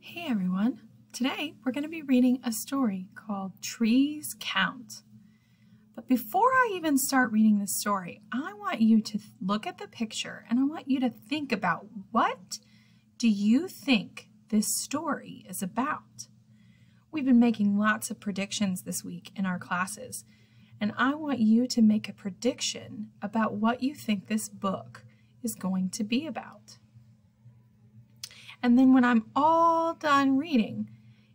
Hey everyone! Today we're going to be reading a story called Trees Count. But before I even start reading this story, I want you to look at the picture and I want you to think about what do you think this story is about? We've been making lots of predictions this week in our classes, and I want you to make a prediction about what you think this book is going to be about. And then when I'm all done reading,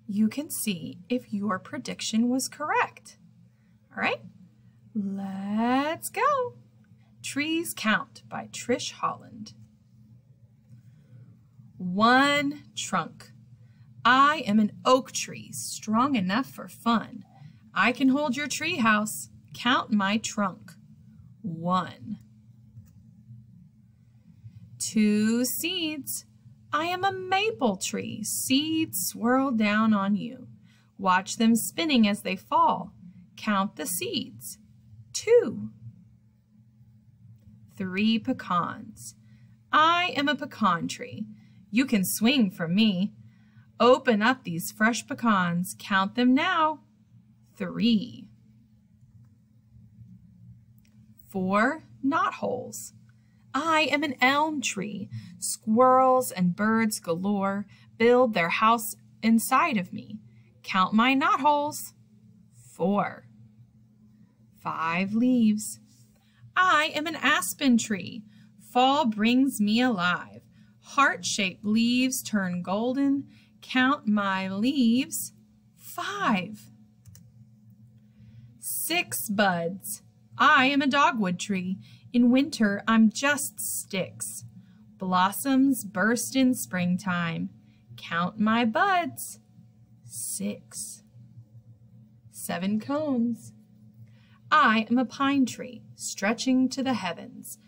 you can see if your prediction was correct. All right, let's go. Trees Count by Trish Holland. One trunk. I am an oak tree, strong enough for fun. I can hold your tree house. Count my trunk. 1. 2 seeds. I am a maple tree. Seeds swirl down on you. Watch them spinning as they fall. Count the seeds. 2. 3 pecans. I am a pecan tree. You can swing from me. Open up these fresh pecans. Count them now. 3. 4 knotholes. I am an elm tree. Squirrels and birds galore build their house inside of me. Count my knotholes. 4. 5 leaves. I am an aspen tree. Fall brings me alive. Heart-shaped leaves turn golden. Count my leaves. 5. 6 buds. I am a dogwood tree. In winter, I'm just sticks. Blossoms burst in springtime. Count my buds. 6. 7 cones. I am a pine tree, stretching to the heavens.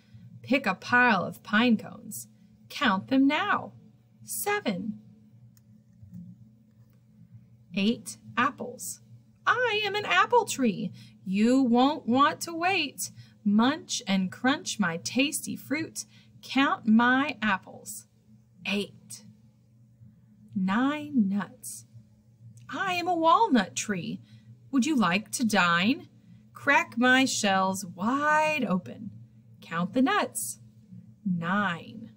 Pick a pile of pine cones. Count them now. 7. 8 apples. I am an apple tree. You won't want to wait. Munch and crunch my tasty fruit. Count my apples. 8. 9 nuts. I am a walnut tree. Would you like to dine? Crack my shells wide open. Count the nuts. 9.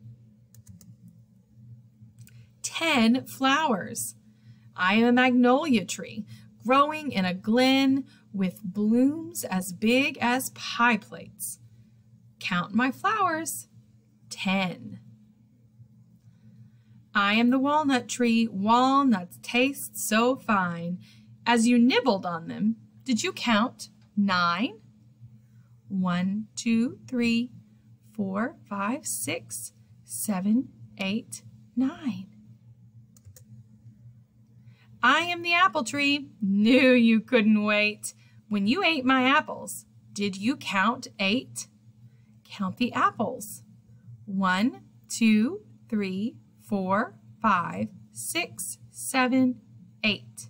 10 flowers. I am a magnolia tree, growing in a glen with blooms as big as pie plates. Count my flowers. 10. I am the walnut tree. Walnuts taste so fine. As you nibbled on them, did you count 9? 1, 2, 3, 4, 5, 6, 7, 8, 9. I am the apple tree. Knew you couldn't wait. When you ate my apples, did you count 8? Count the apples. 1, 2, 3, 4, 5, 6, 7, 8.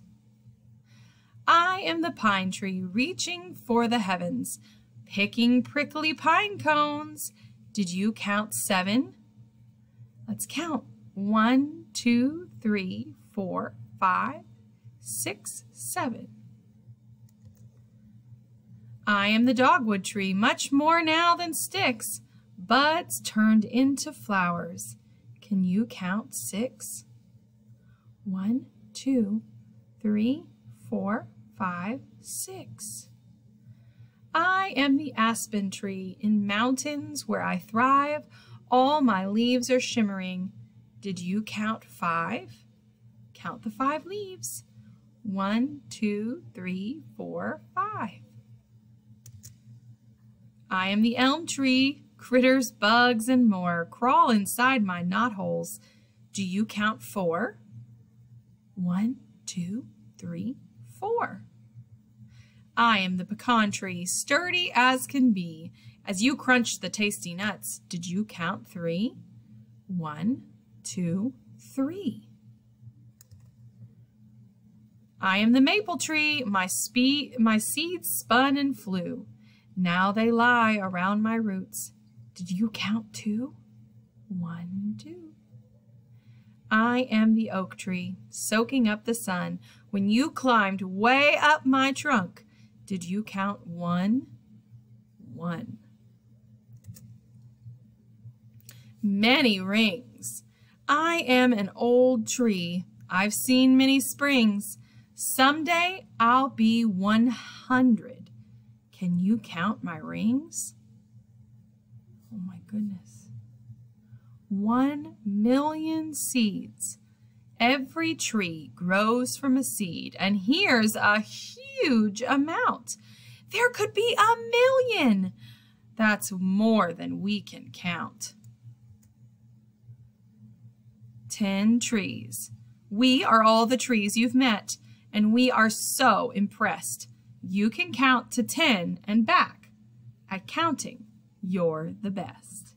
I am the pine tree reaching for the heavens, picking prickly pine cones. Did you count 7? Let's count. 1, 2, 3, 4, 5, 6, 7. I am the dogwood tree, much more now than sticks. Buds turned into flowers. Can you count 6? 1, 2, 3, 4, 5, 6. I am the aspen tree in mountains where I thrive. All my leaves are shimmering. Did you count 5? Count the 5 leaves. 1, 2, 3, 4, 5. I am the elm tree. Critters, bugs, and more crawl inside my knotholes. Do you count 4? 1, 2, 3, 4. I am the pecan tree, sturdy as can be. As you crunch the tasty nuts, did you count 3? 1, 2, 3. I am the maple tree. My seeds spun and flew. Now they lie around my roots. Did you count 2? 1, 2. I am the oak tree, soaking up the sun. When you climbed way up my trunk, did you count 1? 1. Many rings. I am an old tree. I've seen many springs. Someday I'll be 100. Can you count my rings? Oh my goodness. 1,000,000 seeds. Every tree grows from a seed, and here's a huge amount. There could be 1,000,000. That's more than we can count. 10 trees. We are all the trees you've met, and we are so impressed. You can count to 10 and back. At counting, you're the best.